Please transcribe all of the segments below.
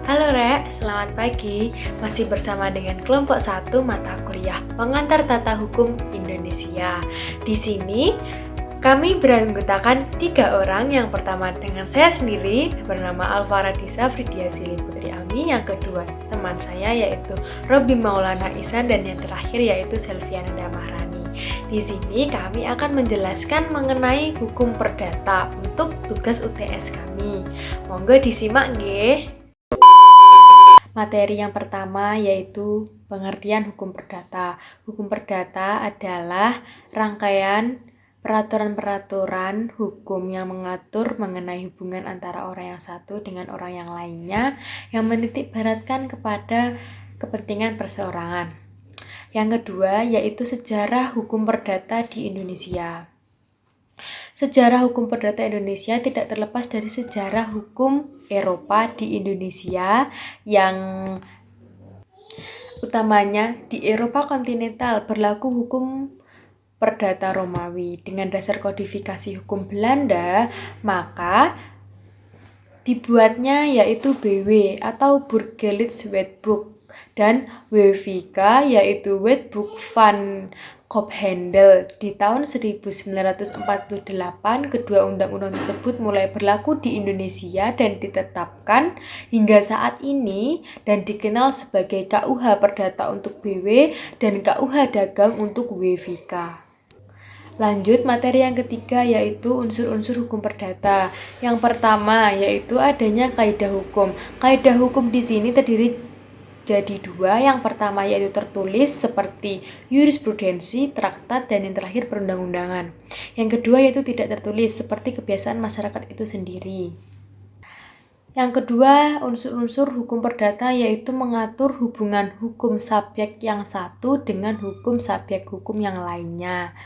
Halo Rek, selamat pagi. Masih bersama dengan kelompok 1 mata kuliah Pengantar Tata Hukum Indonesia. Di sini kami beranggotakan 3 orang. Yang pertama dengan saya sendiri bernama Alvara Disa Fridia Sili Putri Ami. Yang kedua teman saya yaitu Robi Maulana Ihsan, dan yang terakhir yaitu Selviana Damahrani. Di sini kami akan menjelaskan mengenai hukum perdata untuk tugas UTS kami. Monggo disimak nggih. Materi yang pertama yaitu pengertian hukum perdata. Hukum perdata adalah rangkaian peraturan-peraturan hukum yang mengatur mengenai hubungan antara orang yang satu dengan orang yang lainnya yang menitikberatkan kepada kepentingan perseorangan. Yang kedua yaitu sejarah hukum perdata di Indonesia. Sejarah hukum perdata Indonesia tidak terlepas dari sejarah hukum Eropa di Indonesia, yang utamanya di Eropa kontinental berlaku hukum perdata Romawi dengan dasar kodifikasi hukum Belanda, maka dibuatnya yaitu BW atau Burgerlijk Wetboek dan WVK yaitu Wetboek van Kophandel. Di tahun 1948, kedua undang-undang tersebut mulai berlaku di Indonesia dan ditetapkan hingga saat ini dan dikenal sebagai KUH Perdata untuk BW dan KUH Dagang untuk WVK. Lanjut materi yang ketiga yaitu unsur-unsur hukum perdata. Yang pertama yaitu adanya kaidah hukum. Kaidah hukum di sini terdiri jadi 2. Yang pertama yaitu tertulis seperti jurisprudensi, traktat, dan yang terakhir perundang-undangan. Yang kedua yaitu tidak tertulis seperti kebiasaan masyarakat itu sendiri. Yang kedua, unsur-unsur hukum perdata yaitu mengatur hubungan hukum subjek yang satu dengan hukum subjek hukum yang lainnya.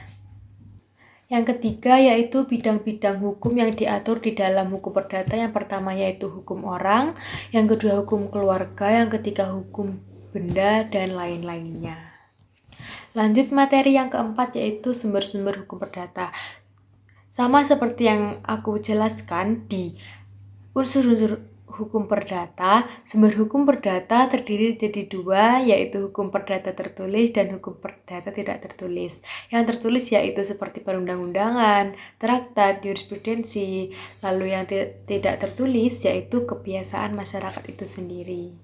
Yang ketiga yaitu bidang-bidang hukum yang diatur di dalam hukum perdata. Yang pertama yaitu hukum orang, yang kedua hukum keluarga, yang ketiga hukum benda, dan lain-lainnya. Lanjut materi yang keempat yaitu sumber-sumber hukum perdata. Sama seperti yang aku jelaskan di unsur-unsur hukum perdata, sumber hukum perdata terdiri jadi 2, yaitu hukum perdata tertulis dan hukum perdata tidak tertulis. Yang tertulis yaitu seperti perundang-undangan, traktat, jurisprudensi, lalu yang tidak tertulis yaitu kebiasaan masyarakat itu sendiri.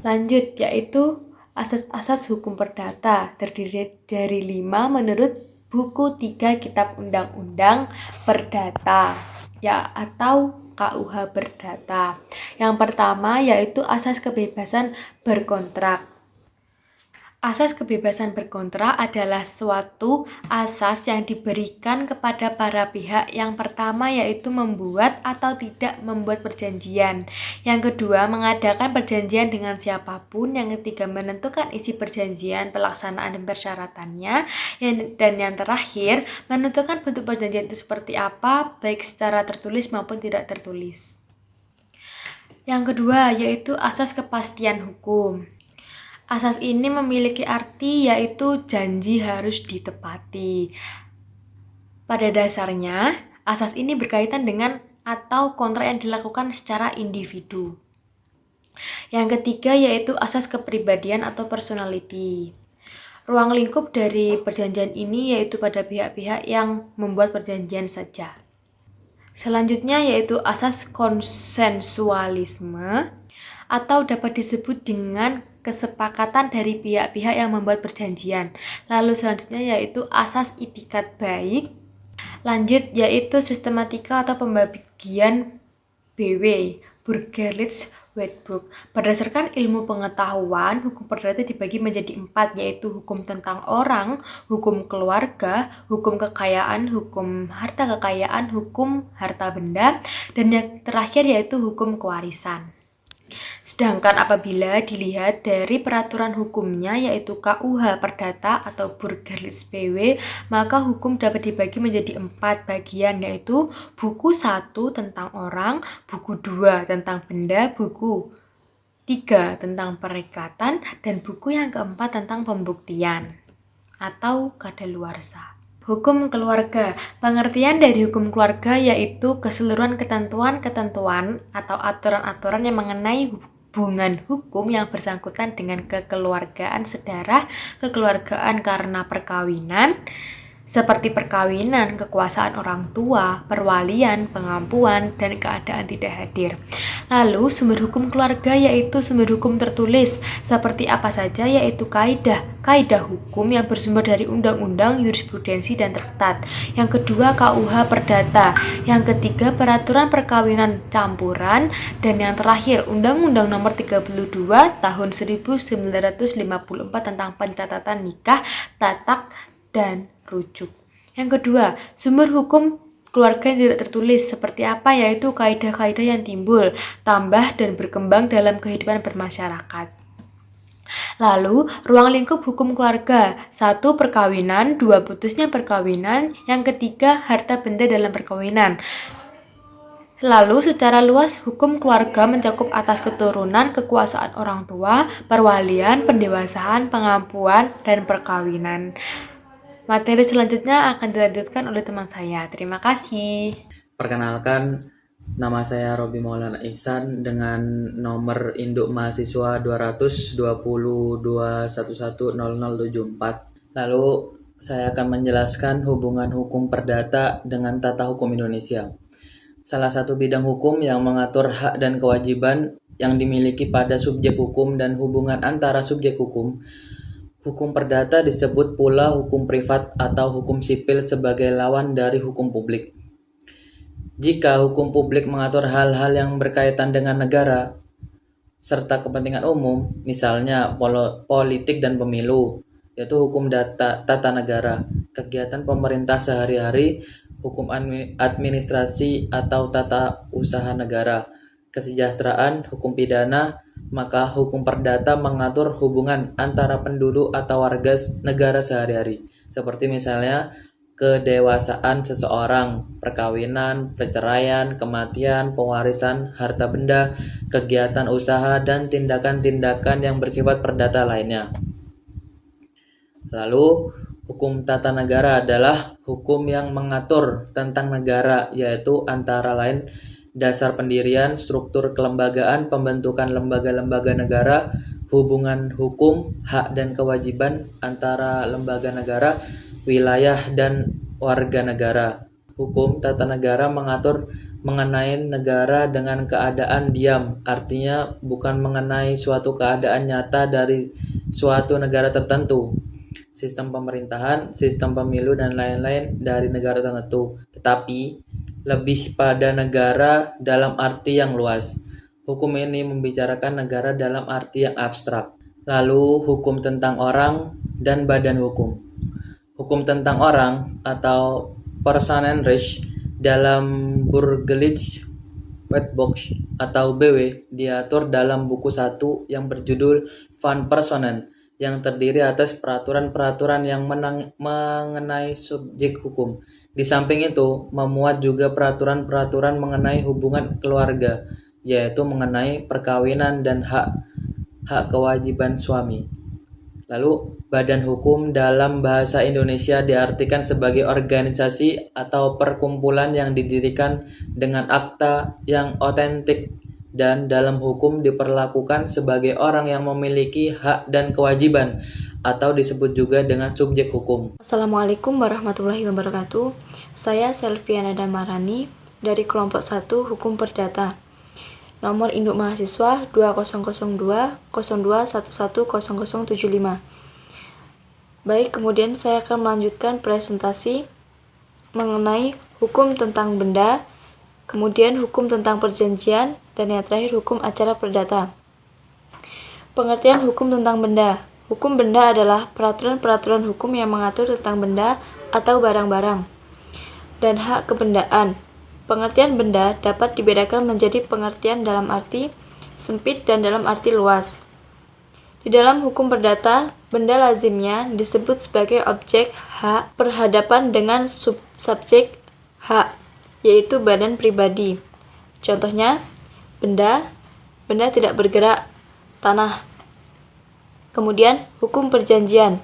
Lanjut yaitu asas-asas hukum perdata terdiri dari 5 menurut buku 3 Kitab Undang-Undang Perdata ya atau KUH Perdata. Yang pertama yaitu asas kebebasan berkontrak. Asas kebebasan berkontrak adalah suatu asas yang diberikan kepada para pihak. Yang pertama yaitu membuat atau tidak membuat perjanjian. Yang kedua, mengadakan perjanjian dengan siapapun. Yang ketiga, menentukan isi perjanjian, pelaksanaan dan persyaratannya. Dan yang terakhir, menentukan bentuk perjanjian itu seperti apa, baik secara tertulis maupun tidak tertulis. Yang kedua yaitu asas kepastian hukum. Asas ini memiliki arti yaitu janji harus ditepati. Pada dasarnya, asas ini berkaitan dengan atau kontrak yang dilakukan secara individu. Yang ketiga yaitu asas kepribadian atau personality. Ruang lingkup dari perjanjian ini yaitu pada pihak-pihak yang membuat perjanjian saja. Selanjutnya yaitu asas konsensualisme atau dapat disebut dengan kesepakatan dari pihak-pihak yang membuat perjanjian. Lalu selanjutnya yaitu asas itikat baik. Lanjut yaitu sistematika atau pembagian BW, Burgerlijk Wetboek. Berdasarkan ilmu pengetahuan, hukum perdata dibagi menjadi 4, yaitu hukum tentang orang, hukum keluarga, hukum kekayaan, hukum harta kekayaan, hukum harta benda, dan yang terakhir yaitu hukum kewarisan. Sedangkan apabila dilihat dari peraturan hukumnya yaitu KUH Perdata atau Burgerlijk BW, maka hukum dapat dibagi menjadi 4 bagian yaitu buku 1 tentang orang, buku 2 tentang benda, buku 3 tentang perikatan, dan buku yang keempat tentang pembuktian atau kadaluarsa. Hukum keluarga. Pengertian dari hukum keluarga yaitu keseluruhan ketentuan-ketentuan atau aturan-aturan yang mengenai hubungan hukum yang bersangkutan dengan kekeluargaan sedarah, kekeluargaan karena perkawinan, seperti perkawinan, kekuasaan orang tua, perwalian, pengampuan, dan keadaan tidak hadir. Lalu sumber hukum keluarga yaitu sumber hukum tertulis. Seperti apa saja? Yaitu kaidah hukum yang bersumber dari undang-undang, jurisprudensi, dan terketat. Yang kedua, KUH Perdata. Yang ketiga, peraturan perkawinan campuran. Dan yang terakhir, Undang-Undang Nomor 32 Tahun 1954 tentang pencatatan nikah, tatak, dan rujuk. Yang kedua, sumber hukum keluarga yang tidak tertulis seperti apa? Yaitu kaidah-kaidah yang timbul, tambah, dan berkembang dalam kehidupan bermasyarakat. Lalu, ruang lingkup hukum keluarga. 1. Perkawinan. 2. Putusnya perkawinan. Yang ketiga, harta benda dalam perkawinan. Lalu, secara luas, hukum keluarga mencakup atas keturunan, kekuasaan orang tua, perwalian, pendewasaan, pengampuan, dan perkawinan. Materi selanjutnya akan dilanjutkan oleh teman saya. Terima kasih. Perkenalkan, nama saya Robi Maulana Ihsan dengan nomor induk mahasiswa 22021100074. Lalu saya akan menjelaskan hubungan hukum perdata dengan tata hukum Indonesia. Salah satu bidang hukum yang mengatur hak dan kewajiban yang dimiliki pada subjek hukum dan hubungan antara subjek hukum. Hukum perdata disebut pula hukum privat atau hukum sipil sebagai lawan dari hukum publik. Jika hukum publik mengatur hal-hal yang berkaitan dengan negara serta kepentingan umum, misalnya politik dan pemilu, yaitu hukum tata negara, kegiatan pemerintah sehari-hari, hukum administrasi atau tata usaha negara, kesejahteraan, hukum pidana, maka hukum perdata mengatur hubungan antara penduduk atau warga negara sehari-hari, seperti misalnya kedewasaan seseorang, perkawinan, perceraian, kematian, pewarisan, harta benda, kegiatan usaha, dan tindakan-tindakan yang bersifat perdata lainnya. Lalu, hukum tata negara adalah hukum yang mengatur tentang negara, yaitu antara lain dasar pendirian, struktur kelembagaan, pembentukan lembaga-lembaga negara, hubungan hukum, hak dan kewajiban antara lembaga negara, wilayah dan warga negara. Hukum tata negara mengatur mengenai negara dengan keadaan diam, artinya bukan mengenai suatu keadaan nyata dari suatu negara tertentu, sistem pemerintahan, sistem pemilu, dan lain-lain dari negara tertentu, tetapi lebih pada negara dalam arti yang luas. Hukum ini membicarakan negara dalam arti yang abstrak. Lalu, hukum tentang orang dan badan hukum. Hukum tentang orang atau Personenrecht dalam Burgerlich Wetboek atau BW diatur dalam buku 1 yang berjudul Van Personen, yang terdiri atas peraturan-peraturan yang mengenai subjek hukum. Di samping itu, memuat juga peraturan-peraturan mengenai hubungan keluarga, yaitu mengenai perkawinan dan hak kewajiban suami. Lalu, badan hukum dalam bahasa Indonesia diartikan sebagai organisasi atau perkumpulan yang didirikan dengan akta yang otentik dan dalam hukum diperlakukan sebagai orang yang memiliki hak dan kewajiban, atau disebut juga dengan subjek hukum. Assalamualaikum warahmatullahi wabarakatuh. Saya Selviana Damarani dari kelompok 1 Hukum Perdata. Nomor induk mahasiswa 200201100075. Baik, kemudian saya akan melanjutkan presentasi mengenai hukum tentang benda, kemudian hukum tentang perjanjian, dan yang terakhir hukum acara perdata. Pengertian hukum tentang benda. Hukum benda adalah peraturan-peraturan hukum yang mengatur tentang benda atau barang-barang dan hak kebendaan. Pengertian benda dapat dibedakan menjadi pengertian dalam arti sempit dan dalam arti luas. Di dalam hukum perdata, benda lazimnya disebut sebagai objek hak berhadapan dengan subjek hak, yaitu badan pribadi. Contohnya, benda tidak bergerak, tanah. Kemudian, hukum perjanjian.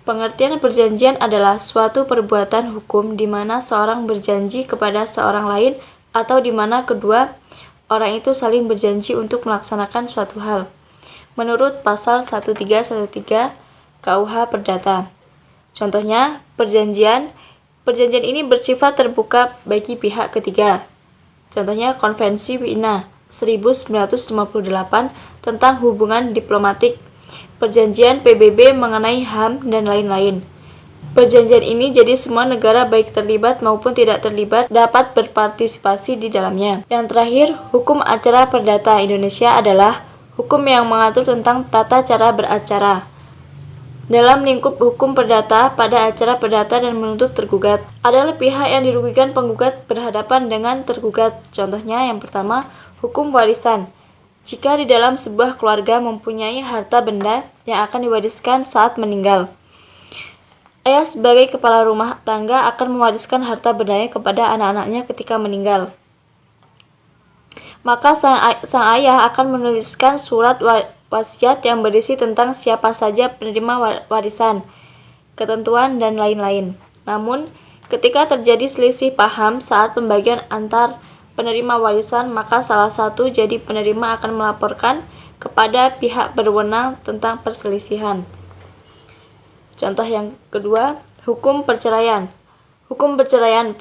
Pengertian perjanjian adalah suatu perbuatan hukum di mana seorang berjanji kepada seorang lain atau di mana kedua orang itu saling berjanji untuk melaksanakan suatu hal, menurut pasal 1313 KUH Perdata. Contohnya, perjanjian ini bersifat terbuka bagi pihak ketiga. Contohnya, Konvensi Wina 1958 tentang hubungan diplomatik, perjanjian PBB mengenai HAM, dan lain-lain. Perjanjian ini jadi semua negara baik terlibat maupun tidak terlibat dapat berpartisipasi di dalamnya. Yang terakhir, hukum acara perdata Indonesia adalah hukum yang mengatur tentang tata cara beracara. Dalam lingkup hukum perdata, pada acara perdata dan menuntut tergugat, adalah pihak yang dirugikan penggugat berhadapan dengan tergugat. Contohnya yang pertama, hukum warisan. Jika di dalam sebuah keluarga mempunyai harta benda yang akan diwariskan saat meninggal, ayah sebagai kepala rumah tangga akan mewariskan harta bendanya kepada anak-anaknya ketika meninggal. Maka sang ayah akan menuliskan surat wasiat yang berisi tentang siapa saja penerima warisan, ketentuan, dan lain-lain. Namun, ketika terjadi selisih paham saat pembagian antar penerima warisan, maka salah satu jadi penerima akan melaporkan kepada pihak berwenang tentang perselisihan. Contoh yang kedua, hukum perceraian. Hukum perceraian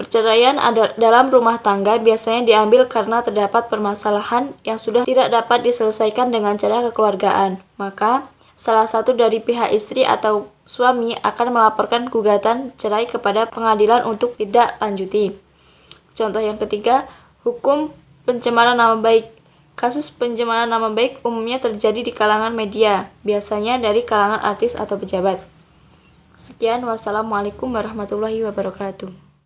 dalam rumah tangga biasanya diambil karena terdapat permasalahan yang sudah tidak dapat diselesaikan dengan cara kekeluargaan. Maka, salah satu dari pihak istri atau suami akan melaporkan gugatan cerai kepada pengadilan untuk tidak lanjuti. Contoh yang ketiga, hukum pencemaran nama baik. Kasus pencemaran nama baik umumnya terjadi di kalangan media, biasanya dari kalangan artis atau pejabat. Sekian, wassalamualaikum warahmatullahi wabarakatuh.